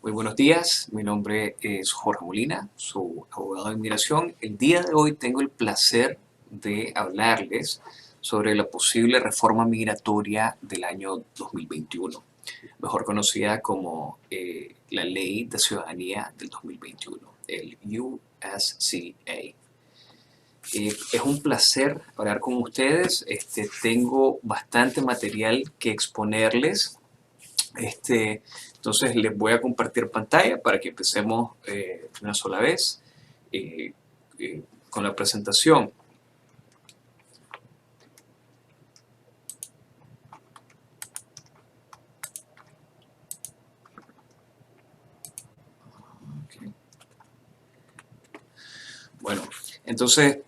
Muy buenos días, mi nombre es Jorge Molina, su abogado de inmigración. El día de hoy tengo el placer de hablarles sobre la posible reforma migratoria del año 2021, mejor conocida como la Ley de Ciudadanía del 2021, el USCA. Es un placer hablar con ustedes. Tengo bastante material que exponerles. Entonces les voy a compartir pantalla para que empecemos una sola vez eh, con la presentación. Okay. Bueno, entonces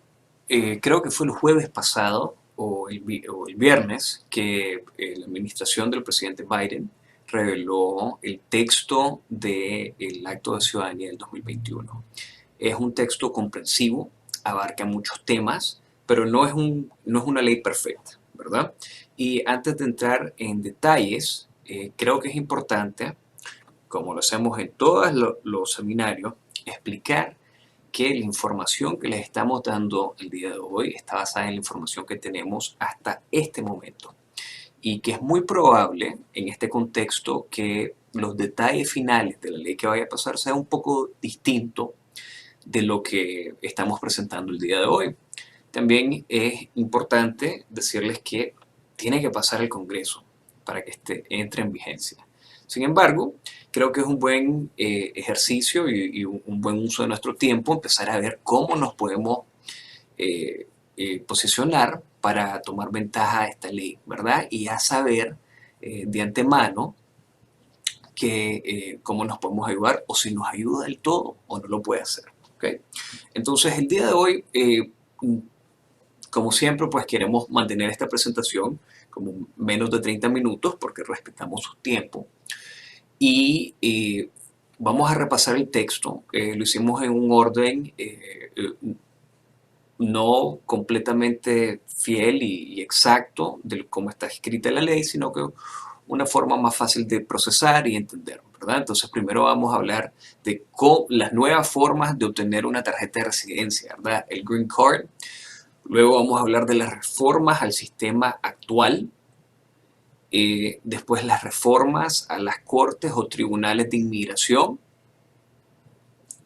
creo que fue el jueves pasado o el viernes que la administración del presidente Biden reveló el texto del Acto de Ciudadanía del 2021. Es un texto comprensivo, abarca muchos temas, pero no es una ley perfecta, ¿verdad? Y antes de entrar en detalles, creo que es importante, como lo hacemos en todos los seminarios, explicar que la información que les estamos dando el día de hoy está basada en la información que tenemos hasta este momento y que es muy probable en este contexto que los detalles finales de la ley que vaya a pasar sea un poco distinto de lo que estamos presentando el día de hoy. También es importante decirles que tiene que pasar el Congreso para que entre en vigencia. Sin embargo, creo que es un buen ejercicio y un buen uso de nuestro tiempo empezar a ver cómo nos podemos posicionar para tomar ventaja de esta ley, ¿verdad? Y a saber de antemano cómo nos podemos ayudar o si nos ayuda del todo o no lo puede hacer. ¿Okay? Entonces, el día de hoy, como siempre, pues queremos mantener esta presentación como menos de 30 minutos porque respetamos su tiempo. Y vamos a repasar el texto. Lo hicimos en un orden no completamente fiel y exacto de cómo está escrita la ley, sino que una forma más fácil de procesar y entender, ¿verdad? Entonces primero vamos a hablar de las nuevas formas de obtener una tarjeta de residencia, ¿verdad? El Green Card. Luego vamos a hablar de las reformas al sistema actual. Después las reformas a las cortes o tribunales de inmigración.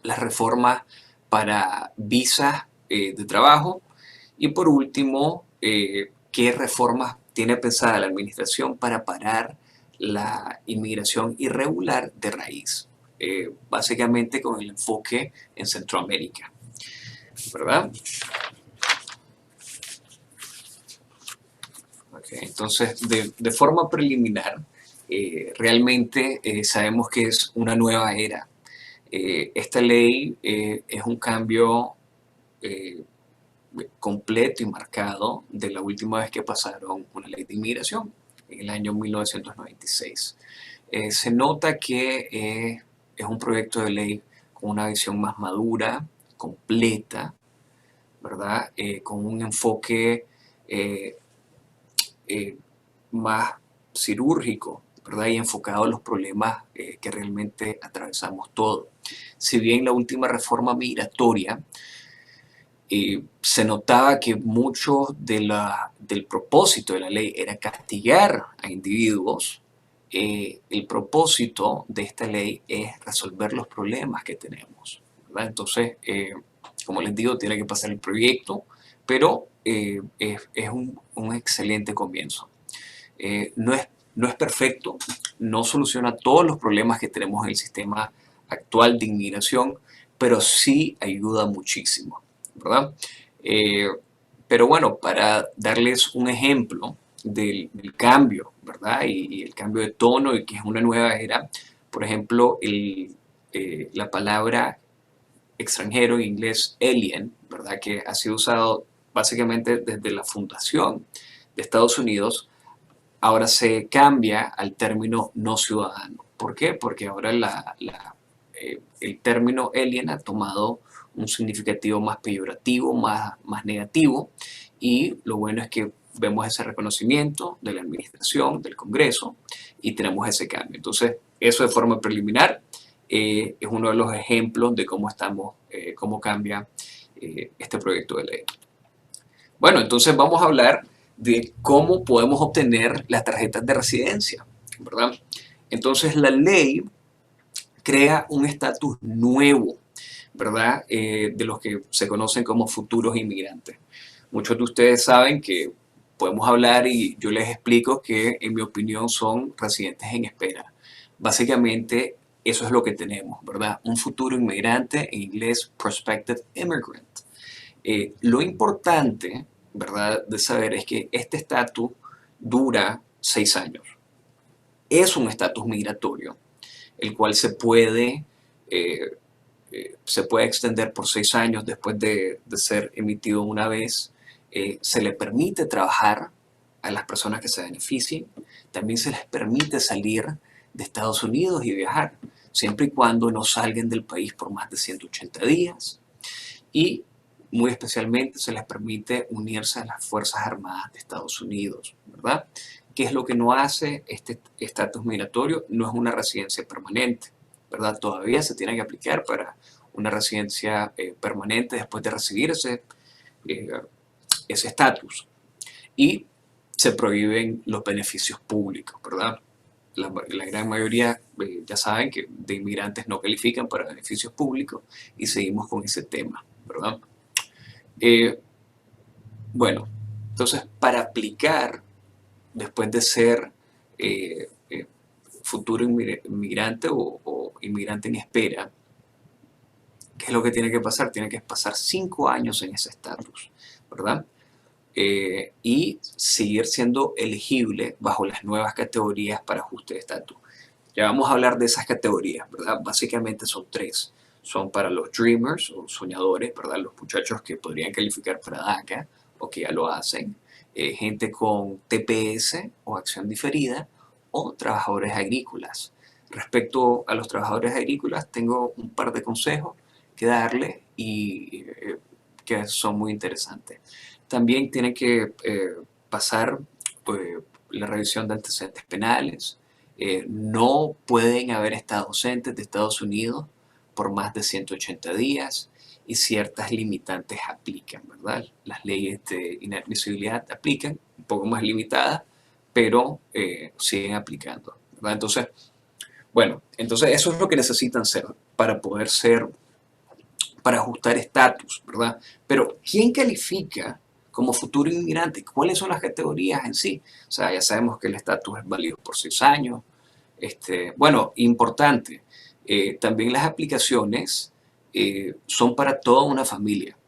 Las reformas para visas de trabajo. Y por último, ¿qué reformas tiene pensada la administración para parar la inmigración irregular de raíz? Básicamente con el enfoque en Centroamérica, ¿verdad? Okay, entonces, de forma preliminar, realmente sabemos que es una nueva era. Esta ley es un cambio eh, completo y marcado de la última vez que pasaron una ley de inmigración, en el año 1996. Se nota que es un proyecto de ley con una visión más madura, completa, ¿verdad? Con un enfoque eh, eh, más cirúrgico, ¿verdad? Y enfocado a los problemas que realmente atravesamos todos. Si bien la última reforma migratoria se notaba que mucho del propósito de la ley era castigar a individuos, el propósito de esta ley es resolver los problemas que tenemos, ¿verdad? Entonces, como les digo, tiene que pasar el proyecto, pero es un excelente comienzo. No es perfecto, no soluciona todos los problemas que tenemos en el sistema actual de inmigración, pero sí ayuda muchísimo, ¿verdad? Eh, pero bueno, para darles un ejemplo del cambio, ¿verdad? Y el cambio de tono y que es una nueva era, por ejemplo, la palabra extranjero en inglés alien, ¿verdad? Que ha sido usado básicamente desde la fundación de Estados Unidos, ahora se cambia al término no ciudadano. ¿Por qué? Porque ahora el término alien ha tomado un significativo más peyorativo, más negativo, y lo bueno es que vemos ese reconocimiento de la administración, del Congreso, y tenemos ese cambio. Entonces, eso de forma preliminar. es uno de los ejemplos de cómo cambia este proyecto de ley. Bueno, entonces vamos a hablar de cómo podemos obtener las tarjetas de residencia, ¿verdad? Entonces la ley crea un estatus nuevo, ¿verdad? De los que se conocen como futuros inmigrantes. Muchos de ustedes saben que podemos hablar y yo les explico que en mi opinión son residentes en espera. Básicamente eso es lo que tenemos, ¿verdad? Un futuro inmigrante, en inglés prospective immigrant. Lo importante, ¿verdad?, de saber es que este estatus dura 6 años. Es un estatus migratorio, el cual eh, se puede extender por 6 años después de ser emitido una vez. Se le permite trabajar a las personas que se beneficien. También se les permite salir de Estados Unidos y viajar, siempre y cuando no salgan del país por más de 180 días. Y muy especialmente se les permite unirse a las Fuerzas Armadas de Estados Unidos, ¿verdad? ¿Qué es lo que no hace este estatus migratorio? No es una residencia permanente, ¿verdad? Todavía se tiene que aplicar para una residencia permanente después de recibir eh, ese estatus. Y se prohíben los beneficios públicos, ¿verdad? La gran mayoría ya saben que de inmigrantes no califican para beneficios públicos y seguimos con ese tema, ¿verdad? Eh, bueno, entonces para aplicar, después de ser eh, eh, futuro inmigrante o inmigrante en espera, ¿qué es lo que tiene que pasar? Tiene que pasar 5 años en ese estatus, ¿verdad? Y seguir siendo elegible bajo las nuevas categorías para ajuste de estatus. Ya vamos a hablar de esas categorías, ¿verdad? Básicamente son 3. Son para los dreamers o soñadores, ¿verdad? Los muchachos que podrían calificar para DACA o que ya lo hacen. Gente con TPS o acción diferida o trabajadores agrícolas. Respecto a los trabajadores agrícolas, tengo un par de consejos que darles y que son muy interesantes. También tienen que pasar la revisión de antecedentes penales. No pueden haber estado ausentes de Estados Unidos por más de 180 días y ciertas limitantes aplican, ¿verdad? Las leyes de inadmisibilidad aplican, un poco más limitadas, pero siguen aplicando, ¿verdad? Entonces, bueno, entonces eso es lo que necesitan ser para poder ser, para ajustar estatus, ¿verdad? Pero ¿quién califica como futuro inmigrante? ¿Cuáles son las categorías en sí? O sea, ya sabemos que el estatus es válido por 6 años. Bueno, importante, también las aplicaciones son para toda una familia.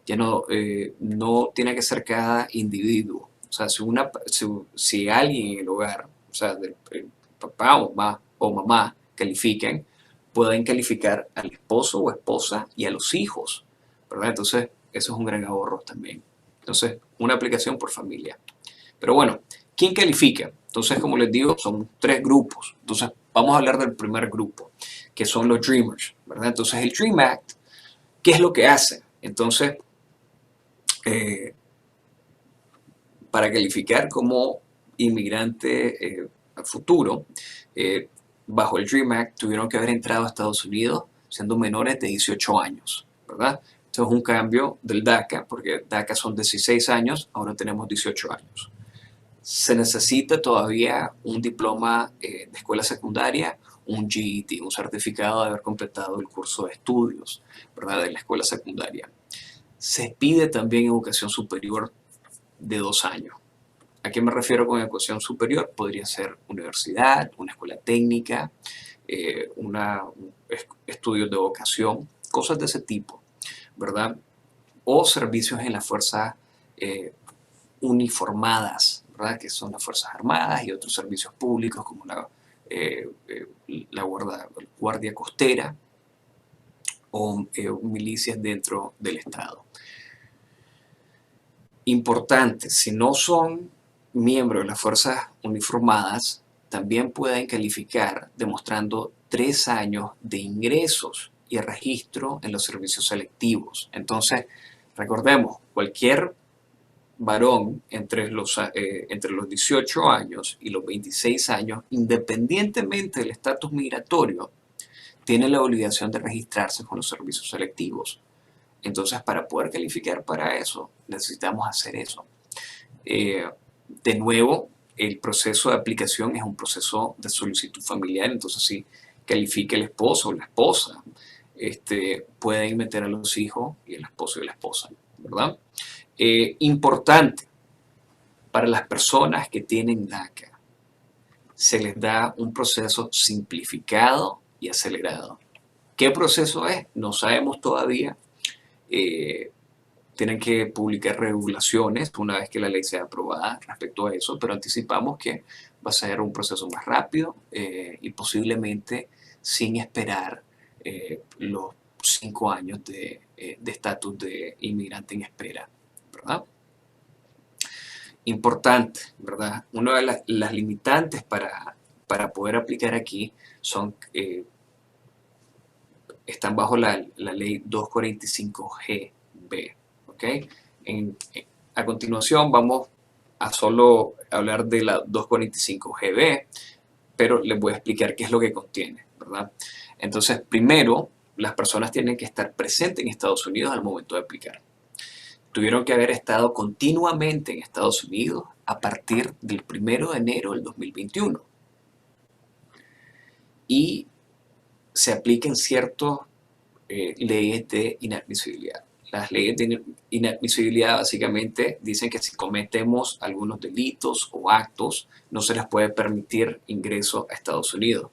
Ya no tiene que ser cada individuo. O sea, si alguien en el hogar, o sea, el papá o mamá califican, pueden calificar al esposo o esposa y a los hijos, ¿verdad? Entonces, eso es un gran ahorro también. Entonces, una aplicación por familia. Pero bueno, ¿quién califica? Entonces, como les digo, son 3 grupos. Entonces, vamos a hablar del primer grupo, que son los Dreamers, ¿verdad? Entonces, el Dream Act, ¿qué es lo que hace? Entonces, eh, para calificar como inmigrante futuro, eh, bajo el Dream Act tuvieron que haber entrado a Estados Unidos siendo menores de 18 años, ¿verdad? Esto es un cambio del DACA, porque DACA son 16 años, ahora tenemos 18 años. Se necesita todavía un diploma de escuela secundaria, un GED, un certificado de haber completado el curso de estudios, ¿verdad?, de la escuela secundaria. Se pide también educación superior de 2 años. ¿A qué me refiero con educación superior? Podría ser universidad, una escuela técnica, estudios de vocación, cosas de ese tipo, ¿verdad? O servicios en las fuerzas uniformadas, ¿verdad? Que son las Fuerzas Armadas y otros servicios públicos como la Guardia Costera o milicias dentro del Estado. Importante, si no son miembros de las fuerzas uniformadas, también pueden calificar demostrando 3 años de ingresos y registro en los servicios selectivos. Entonces, recordemos, cualquier varón entre los 18 años y los 26 años, independientemente del estatus migratorio, tiene la obligación de registrarse con los servicios selectivos. Entonces, para poder calificar para eso, necesitamos hacer eso. De nuevo, el proceso de aplicación es un proceso de solicitud familiar, entonces si califica el esposo o la esposa, pueden meter a los hijos y el esposo y la esposa, ¿verdad? Importante, para las personas que tienen DACA, se les da un proceso simplificado y acelerado. ¿Qué proceso es? No sabemos todavía. Tienen que publicar regulaciones una vez que la ley sea aprobada respecto a eso, pero anticipamos que va a ser un proceso más rápido y posiblemente sin esperar los 5 años de estatus de inmigrante en espera, ¿verdad? Importante, ¿verdad? Una de las limitantes para poder aplicar aquí son, están bajo la ley 245GB, ¿ok? A continuación vamos a solo hablar de la 245GB, pero les voy a explicar qué es lo que contiene, ¿verdad? Entonces, primero, las personas tienen que estar presentes en Estados Unidos al momento de aplicar. Tuvieron que haber estado continuamente en Estados Unidos a partir del 1 de enero del 2021. Y se apliquen ciertas leyes de inadmisibilidad. Las leyes de inadmisibilidad básicamente dicen que si cometemos algunos delitos o actos, no se les puede permitir ingreso a Estados Unidos.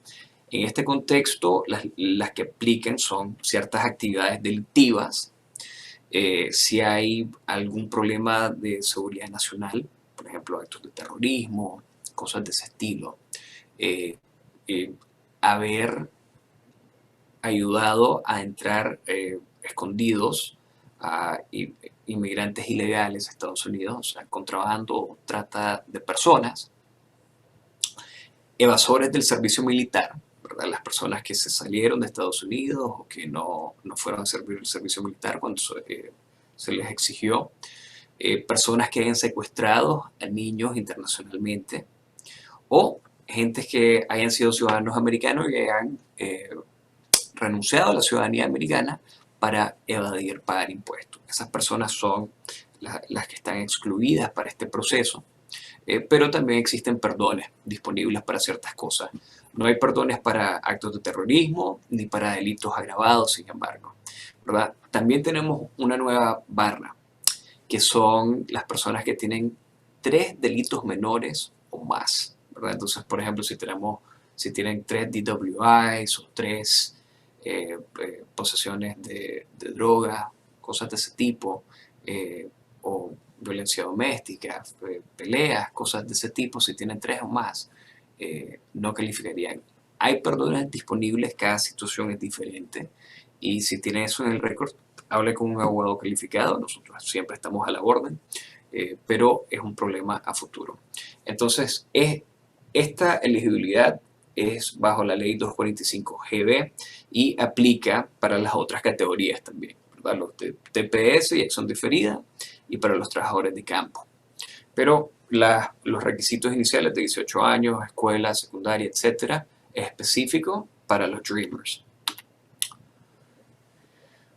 En este contexto, las que apliquen son ciertas actividades delictivas, si hay algún problema de seguridad nacional, por ejemplo, actos de terrorismo, cosas de ese estilo, haber ayudado a entrar escondidos a inmigrantes ilegales a Estados Unidos, o sea, contrabando o trata de personas, evasores del servicio militar, ¿verdad? Las personas que se salieron de Estados Unidos o que no fueron a servir el servicio militar cuando se les exigió, personas que hayan secuestrado a niños internacionalmente o gentes que hayan sido ciudadanos americanos y hayan renunciado a la ciudadanía americana para evadir pagar impuestos. Esas personas son las que están excluidas para este proceso, pero también existen perdones disponibles para ciertas cosas. No hay perdones para actos de terrorismo ni para delitos agravados, sin embargo, ¿verdad? También tenemos una nueva barra, que son las personas que tienen 3 delitos menores o más, ¿verdad? Entonces, por ejemplo, si tienen 3 DWIs o 3 posesiones de droga, cosas de ese tipo, o violencia doméstica, peleas, cosas de ese tipo, si tienen 3 o más, no calificarían. Hay perdones disponibles, cada situación es diferente, y si tienen eso en el récord, hable con un abogado calificado, nosotros siempre estamos a la orden, pero es un problema a futuro. Entonces, esta elegibilidad es bajo la ley 245GB y aplica para las otras categorías también, ¿verdad? Los de TPS y acción diferida y para los trabajadores de campo. Pero los requisitos iniciales de 18 años, escuela, secundaria, etcétera, es específico para los Dreamers.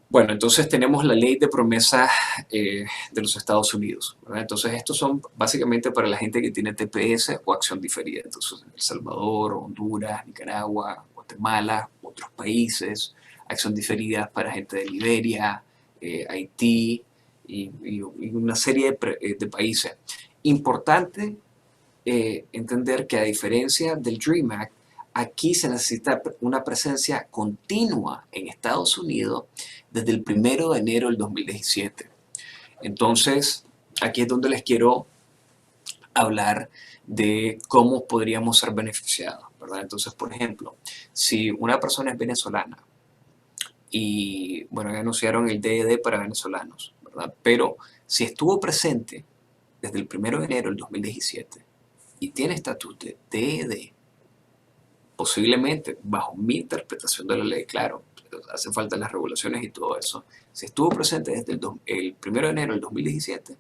Bueno, entonces tenemos la ley de promesa de los Estados Unidos, ¿verdad? Entonces estos son básicamente para la gente que tiene TPS o acción diferida. Entonces El Salvador, Honduras, Nicaragua, Guatemala, otros países. Acción diferida para gente de Liberia, Haití y una serie de países. Importante entender que a diferencia del DREAM Act, aquí se necesita una presencia continua en Estados Unidos desde el 1 de enero del 2017. Entonces, aquí es donde les quiero hablar de cómo podríamos ser beneficiados, ¿verdad? Entonces, por ejemplo, si una persona es venezolana y, bueno, ya anunciaron el DED para venezolanos, ¿verdad? Pero si estuvo presente desde el 1 de enero del 2017 y tiene estatus de DED, posiblemente, bajo mi interpretación de la ley, claro, hace falta las regulaciones y todo eso, si estuvo presente desde el 1 de enero del 2017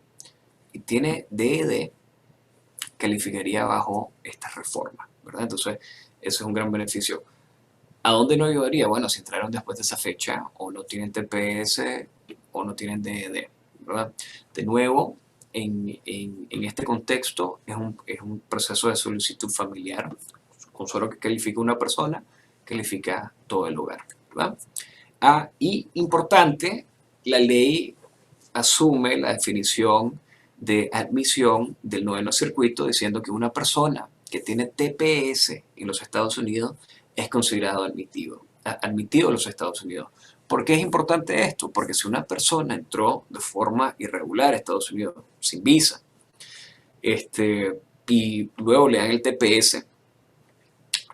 y tiene DED, calificaría bajo esta reforma, ¿verdad? Entonces, eso es un gran beneficio. ¿A dónde no ayudaría? Bueno, si entraron después de esa fecha o no tienen TPS o no tienen DED, ¿verdad? De nuevo, en este contexto es un proceso de solicitud familiar. Con solo que califique una persona, califica todo el lugar, ¿verdad? Y importante, la ley asume la definición de admisión del noveno circuito diciendo que una persona que tiene TPS en los Estados Unidos es considerado admitido en los Estados Unidos. ¿Por qué es importante esto? Porque si una persona entró de forma irregular a Estados Unidos sin visa y luego le dan el TPS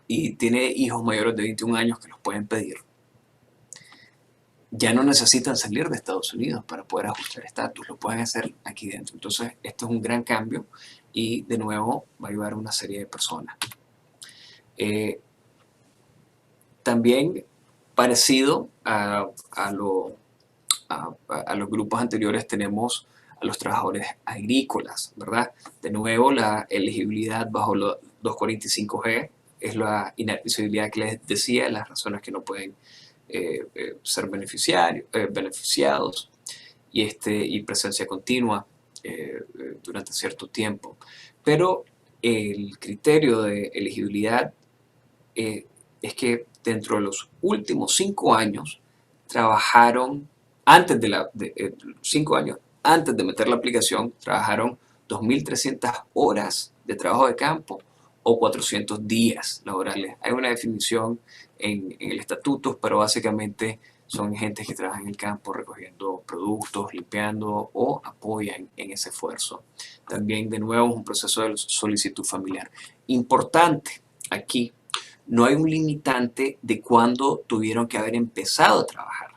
y tiene hijos mayores de 21 años que los pueden pedir, ya no necesitan salir de Estados Unidos para poder ajustar estatus, lo pueden hacer aquí dentro. Entonces, esto es un gran cambio y de nuevo va a ayudar a una serie de personas. También parecido a los grupos anteriores tenemos a los trabajadores agrícolas, ¿verdad? De nuevo, la elegibilidad bajo los 245G es la inadmisibilidad que les decía, las razones que no pueden ser beneficiados y presencia continua durante cierto tiempo. Pero el criterio de elegibilidad es que dentro de los últimos 5 años trabajaron, antes de 5 años, antes de meter la aplicación, trabajaron 2.300 horas de trabajo de campo o 400 días laborales. Hay una definición en el estatuto, pero básicamente son gente que trabajan en el campo recogiendo productos, limpiando o apoyan en ese esfuerzo. También, de nuevo, es un proceso de solicitud familiar. Importante aquí, no hay un limitante de cuándo tuvieron que haber empezado a trabajar,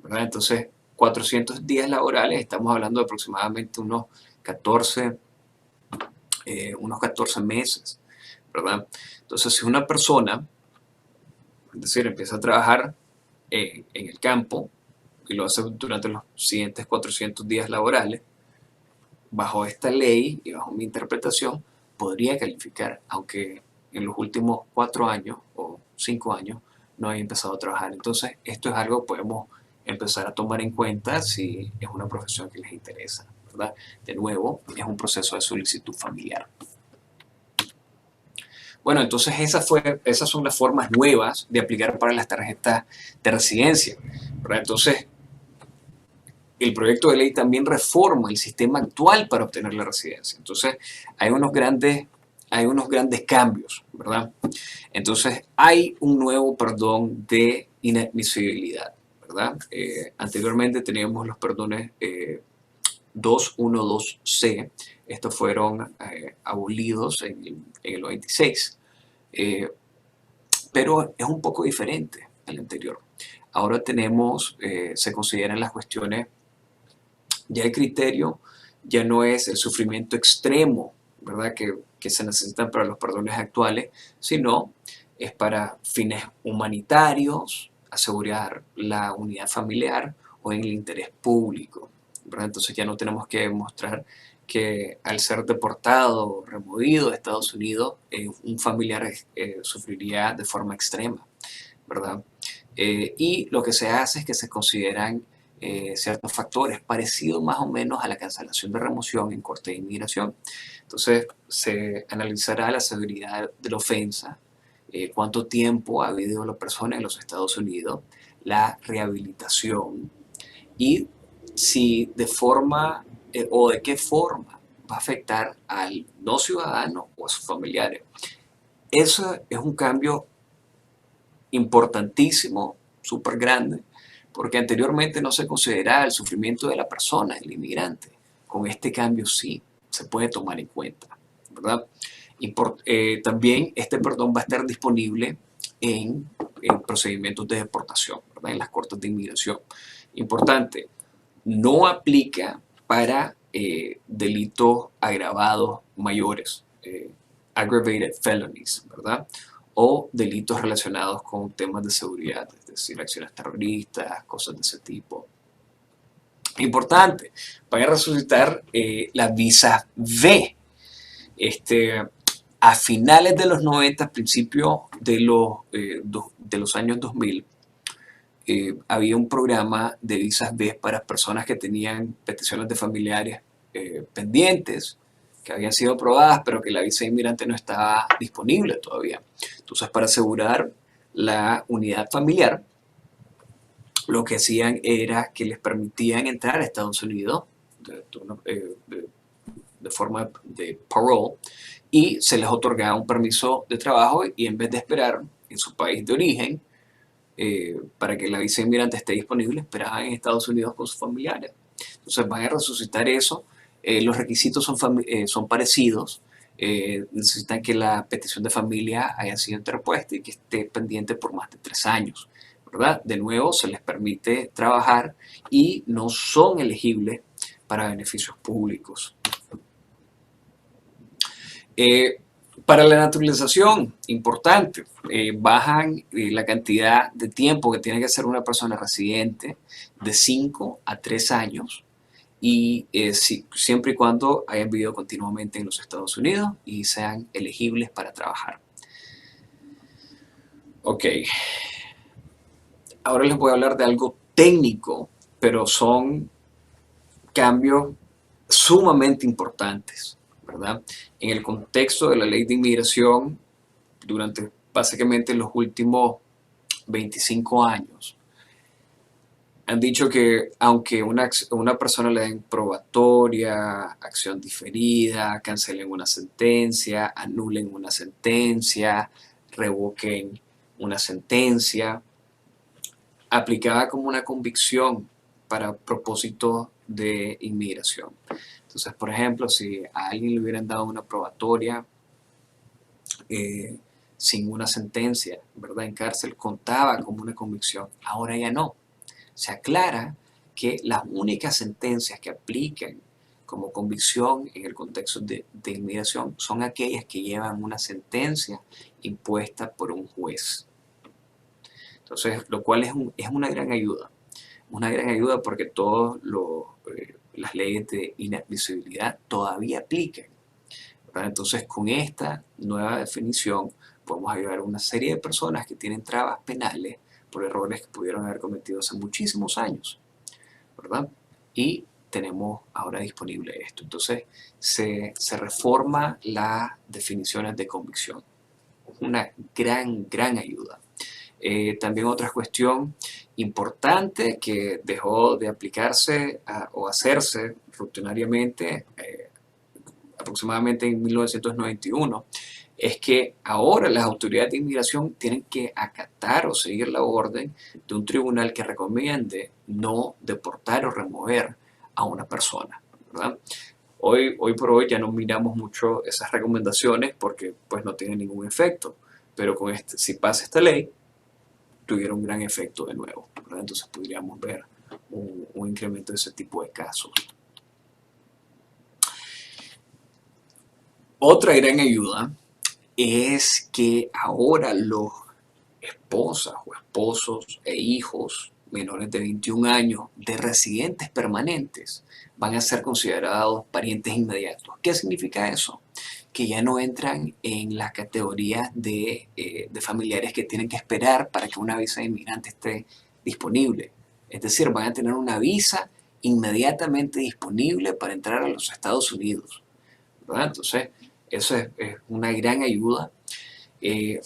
¿verdad? Entonces, 400 días laborales, estamos hablando de aproximadamente unos 14 meses, ¿verdad? Entonces, si una persona, es decir, empieza a trabajar en el campo y lo hace durante los siguientes 400 días laborales, bajo esta ley y bajo mi interpretación, podría calificar, aunque en los últimos 4 años o 5 años no haya empezado a trabajar. Entonces, esto es algo que podemos empezar a tomar en cuenta si es una profesión que les interesa, ¿verdad? De nuevo, es un proceso de solicitud familiar. Bueno, entonces esas son las formas nuevas de aplicar para las tarjetas de residencia, ¿verdad? Entonces, el proyecto de ley también reforma el sistema actual para obtener la residencia. Entonces, hay unos grandes cambios, ¿verdad? Entonces, hay un nuevo perdón de inadmisibilidad, ¿verdad? Anteriormente teníamos los perdones 212C. Estos fueron abolidos en el 96. Pero es un poco diferente al anterior. Ahora se consideran las cuestiones, ya el criterio ya no es el sufrimiento extremo, ¿verdad? Que se necesitan para los perdones actuales, sino es para fines humanitarios, asegurar la unidad familiar o en el interés público, ¿verdad? Entonces ya no tenemos que demostrar que al ser deportado o removido de Estados Unidos, un familiar sufriría de forma extrema, ¿verdad? Y lo que se hace es que se consideran ciertos factores parecidos más o menos a la cancelación de remoción en corte de inmigración. Entonces se analizará la severidad de la ofensa, cuánto tiempo ha vivido la persona en los Estados Unidos, la rehabilitación y si de forma o de qué forma va a afectar al no ciudadano o a sus familiares. Eso es un cambio importantísimo, súper grande, porque anteriormente no se consideraba el sufrimiento de la persona, el inmigrante. Con este cambio sí se puede tomar en cuenta, ¿verdad? También este perdón va a estar disponible en procedimientos de deportación, ¿verdad? En las cortes de inmigración. Importante, no aplica para delitos agravados mayores, aggravated felonies, ¿verdad? O delitos relacionados con temas de seguridad, es decir, acciones terroristas, cosas de ese tipo. Importante, van a resucitar las visas V. A finales de los 90, principios de los años 2000, había un programa de visas B para personas que tenían peticiones de familiares pendientes, que habían sido aprobadas, pero que la visa de inmigrante no estaba disponible todavía. Entonces, para asegurar la unidad familiar, lo que hacían era que les permitían entrar a Estados Unidos de forma de parole, y se les otorgaba un permiso de trabajo, y en vez de esperar en su país de origen para que la visa de inmigrante esté disponible, esperaban en Estados Unidos con sus familiares. Entonces van a resucitar eso. Los requisitos son parecidos. Necesitan que la petición de familia haya sido interpuesta y que esté pendiente por más de 3 años, ¿verdad? De nuevo, se les permite trabajar y no son elegibles para beneficios públicos. Para la naturalización, importante, bajan la cantidad de tiempo que tiene que ser una persona residente de 5 a 3 años, y siempre y cuando hayan vivido continuamente en los Estados Unidos y sean elegibles para trabajar. Ok, ahora les voy a hablar de algo técnico, pero son cambios sumamente importantes, ¿verdad? En el contexto de la ley de inmigración, durante básicamente los últimos 25 años, han dicho que aunque una persona le den probatoria, acción diferida, cancelen una sentencia, anulen una sentencia, revoquen una sentencia, aplicada como una convicción para propósitos de inmigración. Entonces, por ejemplo, si a alguien le hubieran dado una probatoria sin una sentencia, ¿verdad?, en cárcel, contaba como una convicción. Ahora ya no. Se aclara que las únicas sentencias que aplican como convicción en el contexto de inmigración son aquellas que llevan una sentencia impuesta por un juez. Entonces, lo cual es una gran ayuda. Una gran ayuda porque todas las leyes de inadmisibilidad todavía aplican, ¿verdad? Entonces, con esta nueva definición, podemos ayudar a una serie de personas que tienen trabas penales por errores que pudieron haber cometido hace muchísimos años, ¿verdad? Y tenemos ahora disponible esto. Entonces, se reforma las definiciones de convicción. Es una gran ayuda. También otra cuestión importante que dejó de aplicarse o hacerse rutinariamente aproximadamente en 1991, es que ahora las autoridades de inmigración tienen que acatar o seguir la orden de un tribunal que recomiende no deportar o remover a una persona, ¿verdad? Hoy por hoy ya no miramos mucho esas recomendaciones porque pues no tienen ningún efecto, pero si pasa esta ley, tuviera un gran efecto de nuevo, ¿verdad? Entonces podríamos ver un incremento de ese tipo de casos. Otra gran ayuda es que ahora los esposas o esposos e hijos menores de 21 años de residentes permanentes van a ser considerados parientes inmediatos. ¿Qué significa eso? Que ya no entran en la categoría de familiares que tienen que esperar para que una visa de inmigrante esté disponible. Es decir, van a tener una visa inmediatamente disponible para entrar a los Estados Unidos, ¿verdad? Entonces, eso es una gran ayuda.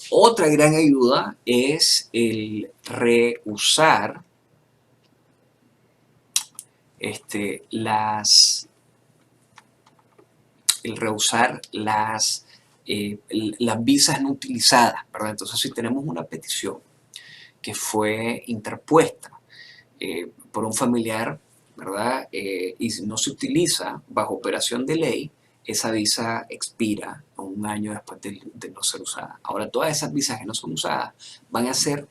Otra gran ayuda es el rehusar las visas no utilizadas, ¿verdad? Entonces, si tenemos una petición que fue interpuesta por un familiar, ¿verdad? Y no se utiliza bajo operación de ley, esa visa expira 1 año después de no ser usada. Ahora, todas esas visas que no son usadas van a ser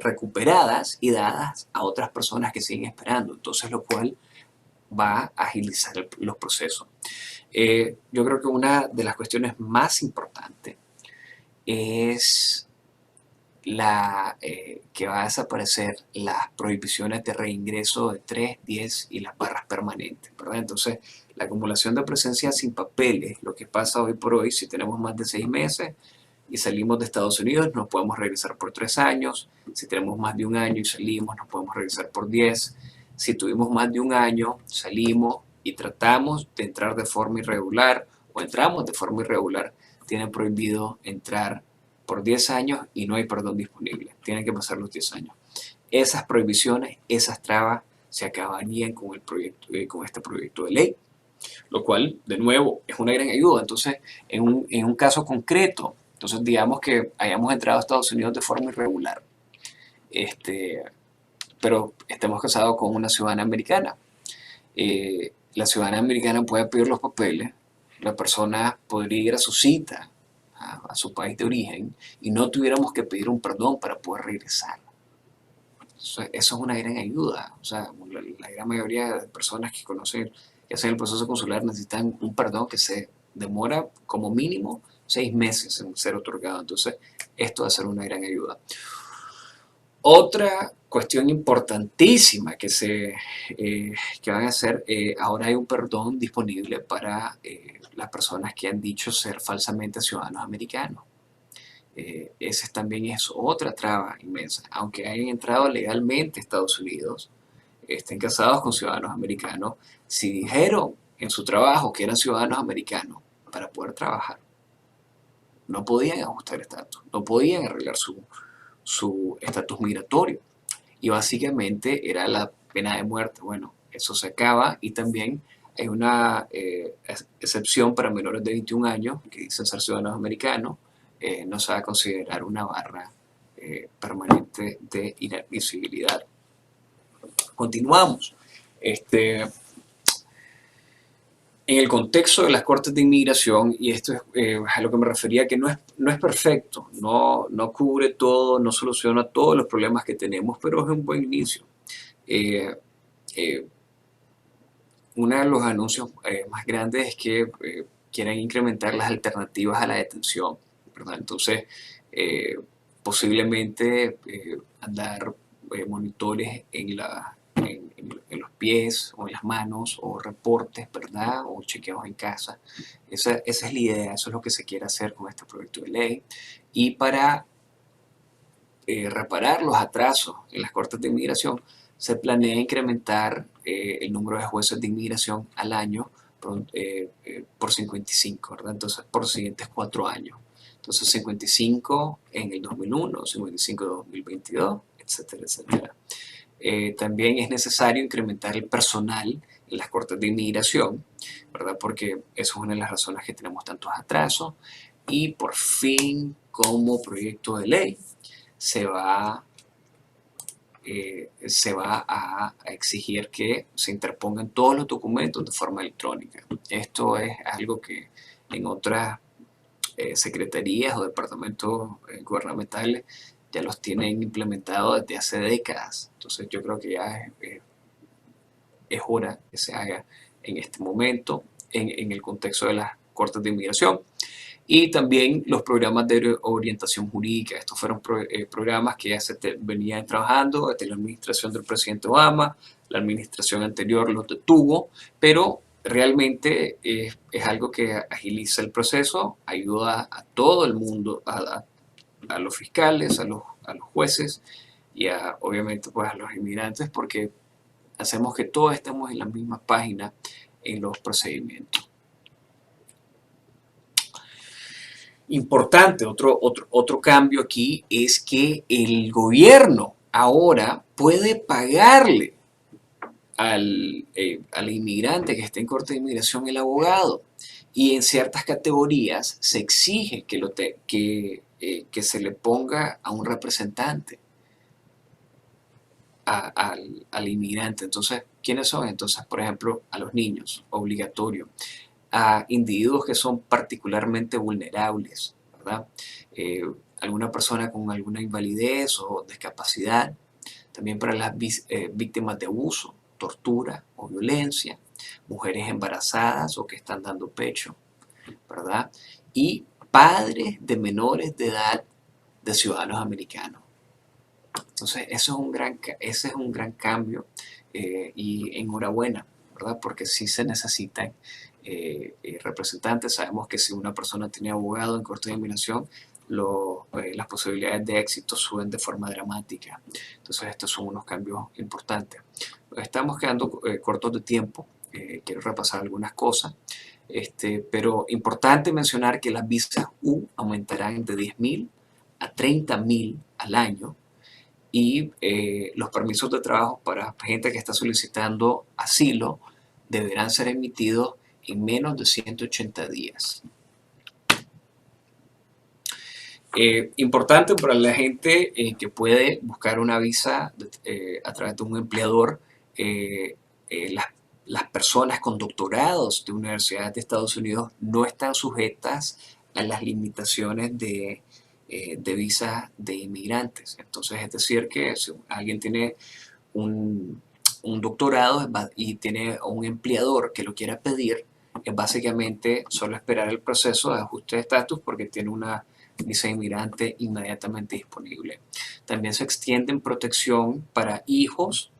recuperadas y dadas a otras personas que siguen esperando, entonces lo cual va a agilizar los procesos. Yo creo que una de las cuestiones más importantes es que va a desaparecer las prohibiciones de reingreso de 3, 10 y las barras permanentes, ¿verdad? Entonces, La acumulación de presencia sin papeles, lo que pasa hoy por hoy, si tenemos más de 6 meses y salimos de Estados Unidos, nos podemos regresar por 3 años. Si tenemos más de un año y salimos, nos podemos regresar por 10. Si tuvimos más de un año, salimos y tratamos de entrar de forma irregular o entramos de forma irregular, tienen prohibido entrar por 10 años y no hay perdón disponible. Tienen que pasar los 10 años. Esas prohibiciones, esas trabas se acabarían con, con este proyecto de ley, lo cual, de nuevo, es una gran ayuda. Entonces, en un caso concreto, entonces digamos que hayamos entrado a Estados Unidos de forma irregular, pero estemos casados con una ciudadana americana. La ciudadana americana puede pedir los papeles, la persona podría ir a su cita, a su país de origen, y no tuviéramos que pedir un perdón para poder regresar. Eso es una gran ayuda. O sea, la gran mayoría de personas que conocen, que hacen el proceso consular, necesitan un perdón que se demora como mínimo 6 meses en ser otorgado. Entonces, esto va a ser una gran ayuda. Otra cuestión importantísima que van a hacer, ahora hay un perdón disponible para las personas que han dicho ser falsamente ciudadanos americanos. Esa también es otra traba inmensa. Aunque hayan entrado legalmente a Estados Unidos, estén casados con ciudadanos americanos, si dijeron en su trabajo que eran ciudadanos americanos para poder trabajar, no podían ajustar estatus, no podían arreglar su estatus migratorio. Y básicamente era la pena de muerte. Bueno, eso se acaba y también hay una excepción para menores de 21 años que dicen ser ciudadanos americanos. No se va a considerar una barra permanente de inadmisibilidad. Continuamos. En el contexto de las cortes de inmigración, y esto es a lo que me refería, que no es perfecto, no cubre todo, no soluciona todos los problemas que tenemos, pero es un buen inicio. Eh, eh, Uno de los anuncios más grandes es que quieren incrementar las alternativas a la detención, ¿verdad? Entonces, eh, posiblemente andar monitores en los pies o en las manos o reportes, ¿verdad? O chequeos en casa. Esa es la idea, eso es lo que se quiere hacer con este proyecto de ley. Y para reparar los atrasos en las cortes de inmigración, se planea incrementar el número de jueces de inmigración al año por 55, ¿verdad? Entonces, por los siguientes 4 años. Entonces, 55 en el 2001, 55 en 2022, etcétera, etcétera. También es necesario incrementar el personal en las cortes de inmigración, ¿verdad? Porque eso es una de las razones que tenemos tantos atrasos. Y por fin, como proyecto de ley, se va a exigir que se interpongan todos los documentos de forma electrónica. Esto es algo que en otras secretarías o departamentos gubernamentales ya los tienen implementados desde hace décadas. Entonces yo creo que ya es hora que se haga en este momento en el contexto de las cortes de inmigración. Y también los programas de orientación jurídica. Estos fueron programas que ya se venían trabajando desde la administración del presidente Obama. La administración anterior los detuvo, pero realmente es algo que agiliza el proceso, ayuda a todo el mundo, a los fiscales, a los jueces y obviamente pues, a los inmigrantes, porque hacemos que todos estemos en la misma página en los procedimientos. Importante, otro cambio aquí es que el gobierno ahora puede pagarle al inmigrante que esté en corte de inmigración el abogado, y en ciertas categorías se exige que se le ponga a un representante al inmigrante. Entonces, ¿quiénes son? Entonces, por ejemplo, a los niños, obligatorio. A individuos que son particularmente vulnerables, ¿verdad? Alguna persona con alguna invalidez o discapacidad, también para las víctimas de abuso, tortura o violencia, mujeres embarazadas o que están dando pecho, ¿verdad? Y padres de menores de edad de ciudadanos americanos. Entonces, ese es un gran cambio y enhorabuena. ¿verdad? Porque sí se necesitan representantes. Sabemos que si una persona tiene abogado en corte de inmigración, las posibilidades de éxito suben de forma dramática. Entonces estos son unos cambios importantes. Estamos quedando cortos de tiempo. Quiero repasar algunas cosas. Pero importante mencionar que las visas U aumentarán de 10.000 a 30.000 al año, y los permisos de trabajo para gente que está solicitando asilo deberán ser emitidos en menos de 180 días. Importante para la gente que puede buscar una visa a través de un empleador. Las personas con doctorados de universidades de Estados Unidos no están sujetas a las limitaciones de visas de inmigrantes. Entonces, es decir, que si alguien tiene un doctorado y tiene un empleador que lo quiera pedir, es básicamente solo esperar el proceso de ajuste de estatus porque tiene una visa inmigrante inmediatamente disponible. También se extiende protección para hijos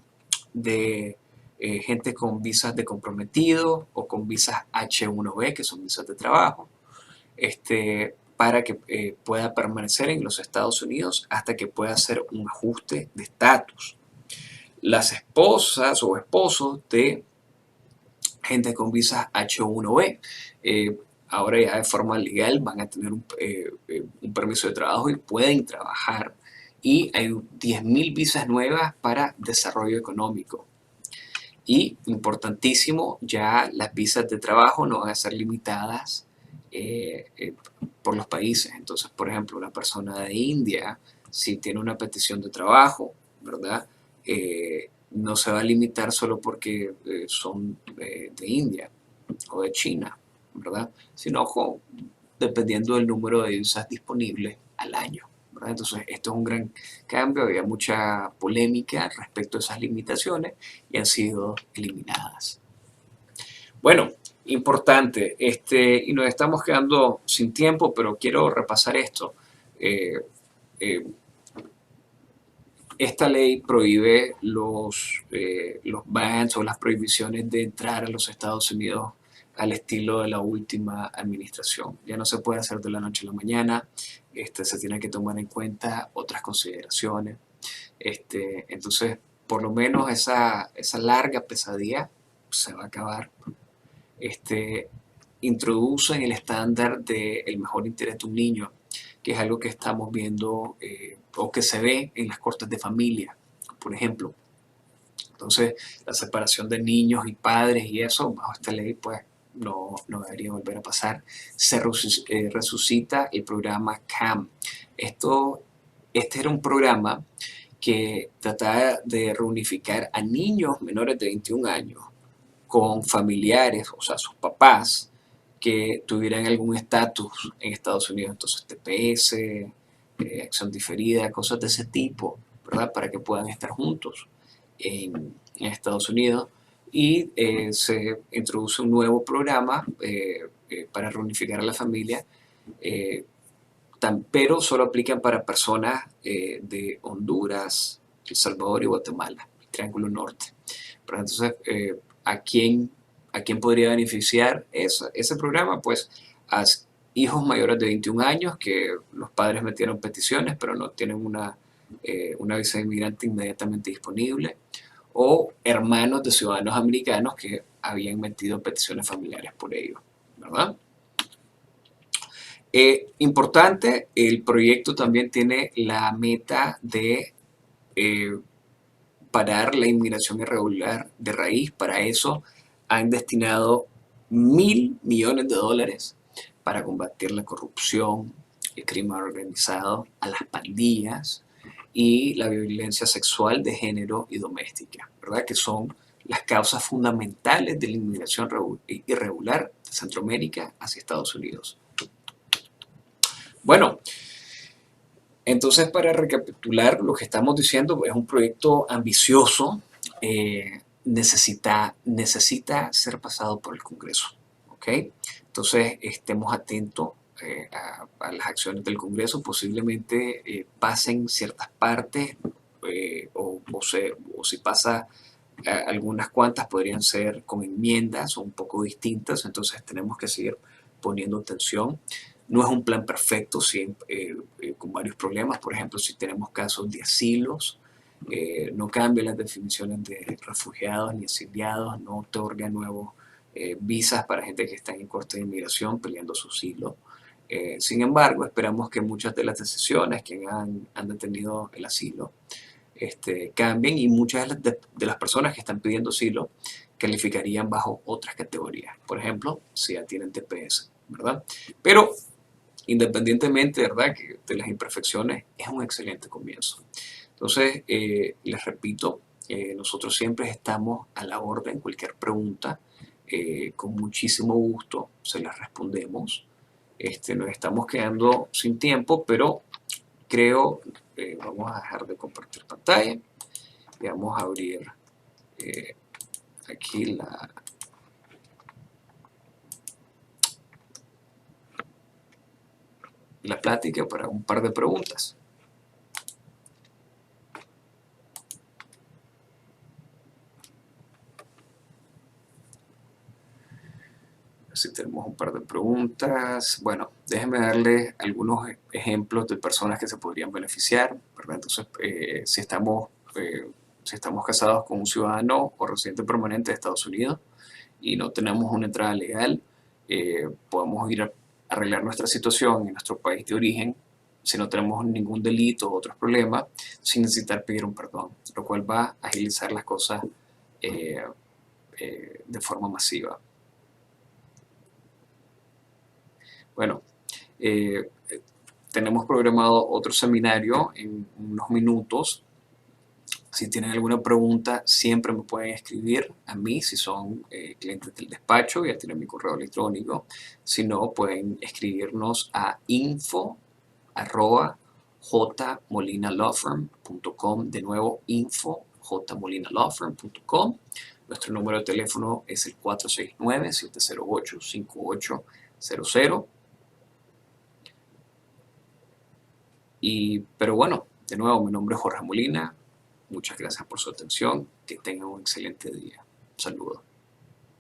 de gente con visas de comprometido o con visas H1B, que son visas de trabajo, para que pueda permanecer en los Estados Unidos hasta que pueda hacer un ajuste de estatus. Las esposas o esposos de gente con visas H1B, ahora ya de forma legal van a tener un permiso de trabajo y pueden trabajar. Y hay 10.000 visas nuevas para desarrollo económico. Y importantísimo, ya las visas de trabajo no van a ser limitadas por los países. Entonces, por ejemplo, una persona de India, si tiene una petición de trabajo, ¿verdad? No se va a limitar solo porque son de India o de China, ¿verdad? Sino dependiendo del número de visas disponibles al año, ¿verdad? Entonces, esto es un gran cambio. Había mucha polémica respecto a esas limitaciones y han sido eliminadas. Bueno, importante, y nos estamos quedando sin tiempo, pero quiero repasar esto. Esta ley prohíbe los bans o las prohibiciones de entrar a los Estados Unidos al estilo de la última administración. Ya no se puede hacer de la noche a la mañana, se tienen que tomar en cuenta otras consideraciones. Entonces, por lo menos esa larga pesadilla se va a acabar. Introducen el estándar del mejor interés de un niño, que es algo que estamos viendo o que se ve en las cortes de familia, por ejemplo. Entonces, la separación de niños y padres y eso, bajo esta ley, pues no debería volver a pasar. Se resucita el programa CAM. Este era un programa que trataba de reunificar a niños menores de 21 años con familiares, o sea, sus papás, que tuvieran algún estatus en Estados Unidos. Entonces, TPS, acción diferida, cosas de ese tipo, ¿verdad? Para que puedan estar juntos en Estados Unidos. Y se introduce un nuevo programa para reunificar a la familia, pero solo aplican para personas de Honduras, El Salvador y Guatemala, el Triángulo Norte. Pero entonces, ¿a quién podría beneficiar ese programa? Pues a hijos mayores de 21 años que los padres metieron peticiones pero no tienen una visa de inmigrante inmediatamente disponible, o hermanos de ciudadanos americanos que habían metido peticiones familiares por ello, ¿verdad? Importante, el proyecto también tiene la meta de parar la inmigración irregular de raíz. Para eso han destinado $1.000 millones para combatir la corrupción, el crimen organizado, a las pandillas y la violencia sexual de género y doméstica, ¿verdad? Que son las causas fundamentales de la inmigración irregular de Centroamérica hacia Estados Unidos. Bueno, entonces, para recapitular, lo que estamos diciendo es un proyecto ambicioso, necesita ser pasado por el Congreso, ¿ok? Entonces, estemos atentos a las acciones del Congreso. Posiblemente pasen ciertas partes o si pasa algunas cuantas podrían ser con enmiendas o un poco distintas, entonces tenemos que seguir poniendo atención. No es un plan perfecto, con varios problemas. Por ejemplo, si tenemos casos de asilos, no cambia las definiciones de refugiados ni exiliados, no otorga nuevos visas para gente que está en corte de inmigración peleando su asilo. Sin embargo, esperamos que muchas de las decisiones que han detenido el asilo cambien, y muchas de las personas que están pidiendo asilo calificarían bajo otras categorías. Por ejemplo, si ya tienen TPS, ¿verdad? Pero independientemente, ¿verdad?, que de las imperfecciones, es un excelente comienzo. Entonces, les repito, nosotros siempre estamos a la orden. Cualquier pregunta, con muchísimo gusto se las respondemos. Nos estamos quedando sin tiempo, pero creo, vamos a dejar de compartir pantalla y vamos a abrir aquí la plática para un par de preguntas. Si tenemos un par de preguntas. Bueno, déjenme darles algunos ejemplos de personas que se podrían beneficiar, ¿verdad? Entonces, si estamos casados con un ciudadano o residente permanente de Estados Unidos y no tenemos una entrada legal, podemos ir a arreglar nuestra situación en nuestro país de origen si no tenemos ningún delito o otros problemas, sin necesitar pedir un perdón, lo cual va a agilizar las cosas de forma masiva. Bueno, tenemos programado otro seminario en unos minutos. Si tienen alguna pregunta, siempre me pueden escribir a mí. Si son clientes del despacho, ya tienen mi correo electrónico. Si no, pueden escribirnos a info@jmolinalawfirm.com. De nuevo, info@jmolinalawfirm.com. Nuestro número de teléfono es el 469-708-5800. Pero bueno, de nuevo, mi nombre es Jorge Molina. Muchas gracias por su atención. Que tengan un excelente día. Saludos.